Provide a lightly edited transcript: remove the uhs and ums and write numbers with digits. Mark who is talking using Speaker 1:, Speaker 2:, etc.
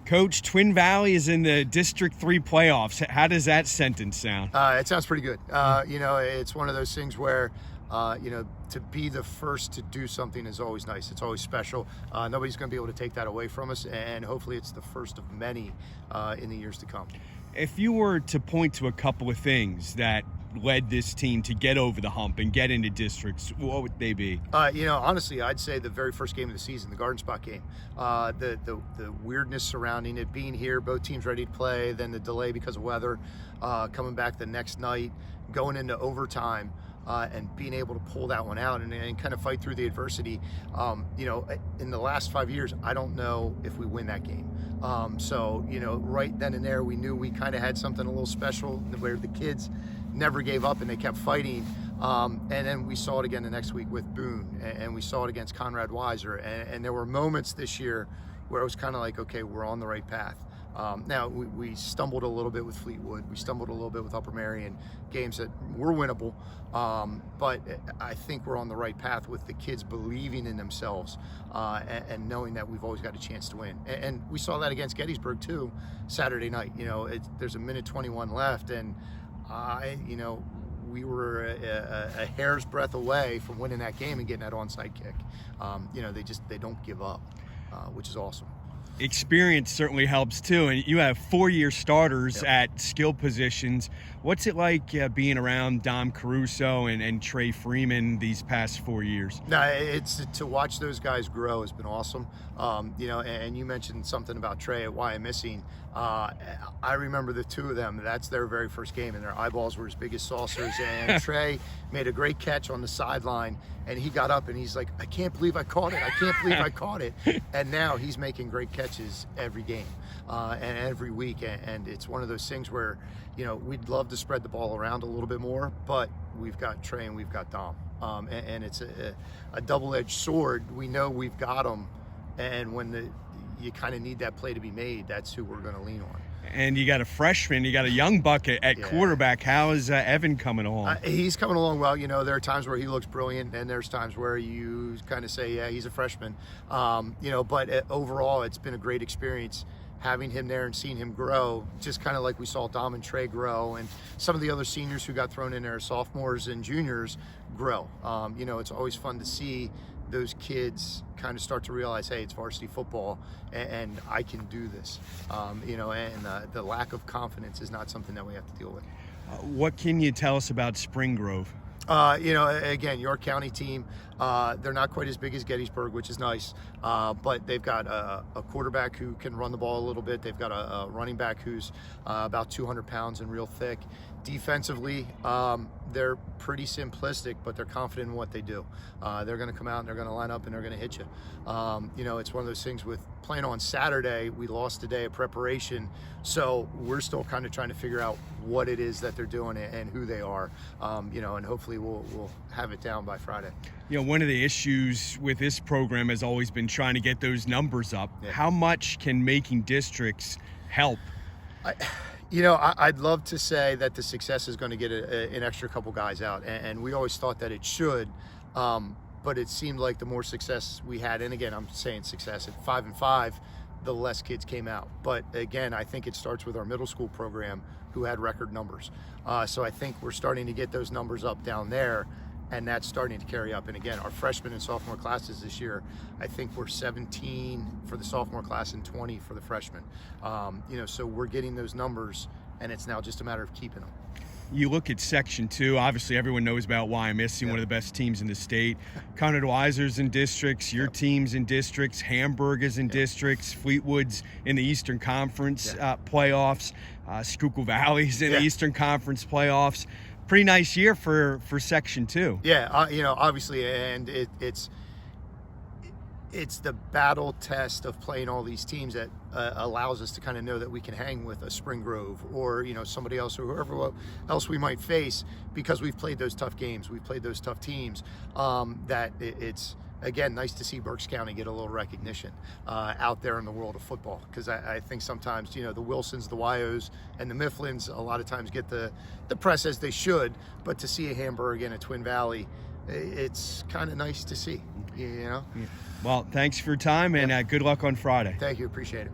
Speaker 1: Coach, Twin Valley is in the District 3 playoffs. How does that sentence sound?
Speaker 2: It sounds pretty good. It's one of those things where, to be the first to do something is always nice. It's always special. Nobody's going to be able to take that away from us, and hopefully it's the first of many in the years to come.
Speaker 1: If you were to point to a couple of things that led this team to get over the hump and get into districts, what would they be?
Speaker 2: Honestly, I'd say the very first game of the season, the Garden Spot game. The weirdness surrounding it, being here, both teams ready to play, then the delay because of weather, coming back the next night, going into overtime, and being able to pull that one out and kind of fight through the adversity. In the last 5 years, I don't know if we win that game. Right then and there, we knew we kind of had something a little special where the kids never gave up and they kept fighting. And then we saw it again the next week with Boone, and we saw it against Conrad Weiser. And there were moments this year where it was kind of like, okay, we're on the right path. Now, we stumbled a little bit with Fleetwood. We stumbled a little bit with Upper Marion, games that were winnable. But I think we're on the right path with the kids believing in themselves and knowing that we've always got a chance to win. And we saw that against Gettysburg, too, Saturday night. There's a minute 21 left, and we were a hair's breadth away from winning that game and getting that onside kick. They don't give up, which is awesome.
Speaker 1: Experience certainly helps too, and you have 4-year starters at skill positions. What's it like being around Dom Caruso and Trey Freeman these past 4 years?
Speaker 2: No, it's to watch those guys grow has been awesome. And you mentioned something about Trey at why I'm missing. I remember the two of them. That's their very first game, and their eyeballs were as big as saucers. And Trey made a great catch on the sideline, and he got up and he's like, "I can't believe I caught it! I can't believe I caught it!" And now he's making great catches every game and every week. And it's one of those things where, we'd love to spread the ball around a little bit more, but we've got Trey and we've got Dom, and it's a double-edged sword. We know we've got them, and when you kind of need that play to be made, that's who we're going to lean on.
Speaker 1: And you got a freshman, you got a young buck at quarterback. How is Evan coming along?
Speaker 2: He's coming along well. There are times where he looks brilliant, and there's times where you kind of say, yeah, he's a freshman. But overall, it's been a great experience having him there and seeing him grow, just kind of like we saw Dom and Trey grow, and some of the other seniors who got thrown in there, sophomores and juniors, grow. It's always fun to see those kids kind of start to realize, hey, it's varsity football and I can do this. And the lack of confidence is not something that we have to deal with.
Speaker 1: What can you tell us about Spring Grove?
Speaker 2: Again, York County team, they're not quite as big as Gettysburg, which is nice, but they've got a quarterback who can run the ball a little bit. They've got a running back who's about 200 pounds and real thick. Defensively, they're pretty simplistic, but they're confident in what they do. They're going to come out and they're going to line up and they're going to hit you. It's one of those things with playing on Saturday. We lost a day of preparation, so we're still kind of trying to figure out what it is that they're doing and who they are. And hopefully we'll have it down by Friday.
Speaker 1: One of the issues with this program has always been trying to get those numbers up.
Speaker 2: Yeah.
Speaker 1: How much can making districts help?
Speaker 2: I'd love to say that the success is going to get an extra couple guys out, and we always thought that it should, but it seemed like the more success we had, and again, I'm saying success at 5-5, the less kids came out. But again, I think it starts with our middle school program, who had record numbers. So I think we're starting to get those numbers up down there, and that's starting to carry up. And again, our freshman and sophomore classes this year, I think we're 17 for the sophomore class and 20 for the freshmen. So we're getting those numbers, and it's now just a matter of keeping them.
Speaker 1: You look at Section 2, obviously everyone knows about YMSC, one of the best teams in the state. Conrad Weiser's in districts, your team's in districts, Hamburg is in districts, Fleetwood's in the Eastern Conference playoffs, Schuylkill Valley's in the Eastern Conference playoffs. Pretty nice year for Section 2.
Speaker 2: Yeah, obviously, and it's the battle test of playing all these teams that allows us to kind of know that we can hang with a Spring Grove or somebody else or whoever else we might face, because we've played those tough games, we've played those tough teams. It's again nice to see Berks County get a little recognition out there in the world of football, because I think sometimes the Wilsons, the Wyos, and the Mifflins a lot of times get the press as they should, but to see a Hamburg and a Twin Valley, it's kind of nice to see.
Speaker 1: Well, thanks for your time, and good luck on Friday.
Speaker 2: Thank you. Appreciate it.